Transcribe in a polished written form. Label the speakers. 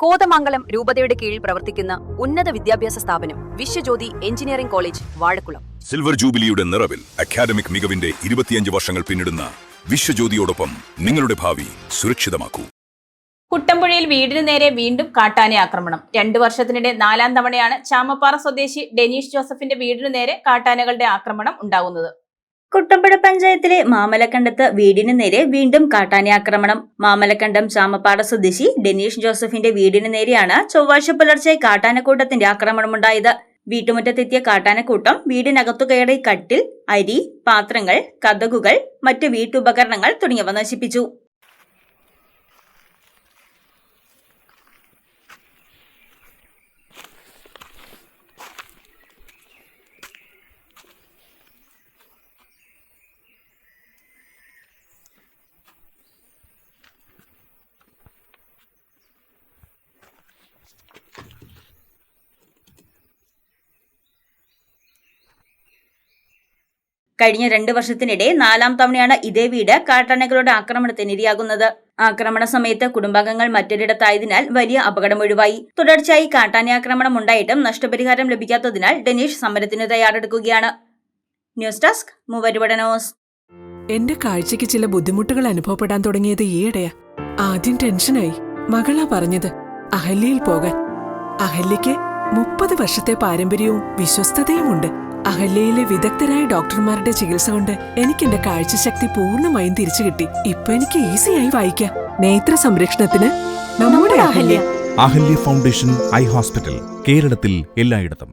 Speaker 1: കോതമംഗലം രൂപതയുടെ കീഴിൽ പ്രവർത്തിക്കുന്ന ഉന്നത വിദ്യാഭ്യാസ സ്ഥാപനം Viswajyothi engineering college Vazhakulam.
Speaker 2: Silver ജൂബിലിയുടെ നിറവിൽ അക്കാദമിക് മികവിന്റെ 25 വർഷങ്ങൾ പിന്നിടുന്ന വിശ്വജ്യോതിയോടൊപ്പം നിങ്ങളുടെ ഭാവി സുരക്ഷിതമാക്കൂ.
Speaker 3: കുട്ടമ്പുഴയിൽ വീടിനു നേരെ വീണ്ടും കാട്ടാന ആക്രമണം. 2 വർഷത്തിനിടെ 4ാം തവണയാണ് ചാമപ്പാറ സ്വദേശി ഡെനീഷ് ജോസഫിന്റെ വീടിനു നേരെ കാട്ടാനകളുടെ ആക്രമണം ഉണ്ടാകുന്നത്.
Speaker 4: കുട്ടമ്പുഴ പഞ്ചായത്തിലെ മാമലക്കണ്ടത്ത് വീടിന് നേരെ വീണ്ടും കാട്ടാനയാക്രമണം. മാമലക്കണ്ടം ചാമപ്പാറ സ്വദേശി ഡെനീഷ് ജോസഫിന്റെ വീടിന് നേരെയാണ് ചൊവ്വാഴ്ച പുലർച്ചെ കാട്ടാനക്കൂട്ടത്തിന്റെ ആക്രമണമുണ്ടായത്. വീട്ടുമുറ്റത്തെത്തിയ കാട്ടാനക്കൂട്ടം വീടിനകത്തു കയറി കട്ടിൽ, അരി, പാത്രങ്ങൾ, കതകുകൾ, മറ്റ് വീട്ടുപകരണങ്ങൾ തുടങ്ങിയവ നശിപ്പിച്ചു. കഴിഞ്ഞ 2 വർഷത്തിനിടെ 4ാം തവണയാണ് ഇതേ വീട് കാട്ടാനകളുടെ ആക്രമണത്തിന് ഇരയാകുന്നത്. ആക്രമണ സമയത്ത് കുടുംബാംഗങ്ങൾ മറ്റൊരിടത്തായതിനാൽ വലിയ അപകടം ഒഴിവായി. തുടർച്ചയായി കാട്ടാനയാക്രമണം ഉണ്ടായിട്ടും നഷ്ടപരിഹാരം ലഭിക്കാത്തതിനാൽ ഡെനീഷ് സമരത്തിന് തയ്യാറെടുക്കുകയാണ്. ന്യൂസ് ഡെസ്ക് മൂവരുവട ന്യൂസ്.
Speaker 5: എന്റെ കാഴ്ചയ്ക്ക് ചില ബുദ്ധിമുട്ടുകൾ അനുഭവപ്പെടാൻ തുടങ്ങിയത് ഈയിടെയാ. ആദ്യം ടെൻഷനായി. മകളാ പറഞ്ഞത് അഹല്യയിൽ പോകാൻ. അഹല്യയ്ക്ക് 30 വർഷത്തെ പാരമ്പര്യവും വിശ്വസ്തതയുമുണ്ട്. അഹല്യയിലെ വിദഗ്ധരായ ഡോക്ടർമാരുടെ ചികിത്സ കൊണ്ട് എനിക്ക് എന്റെ കാഴ്ചശക്തി പൂർണ്ണമായും തിരിച്ചു കിട്ടി. ഇപ്പൊ എനിക്ക് ഈസിയായി വായിക്കാം. നേത്ര സംരക്ഷണത്തിന് നമ്മുടെ Ahalya.
Speaker 6: Ahalya foundation eye hospital, കേരളത്തിൽ എല്ലായിടത്തും.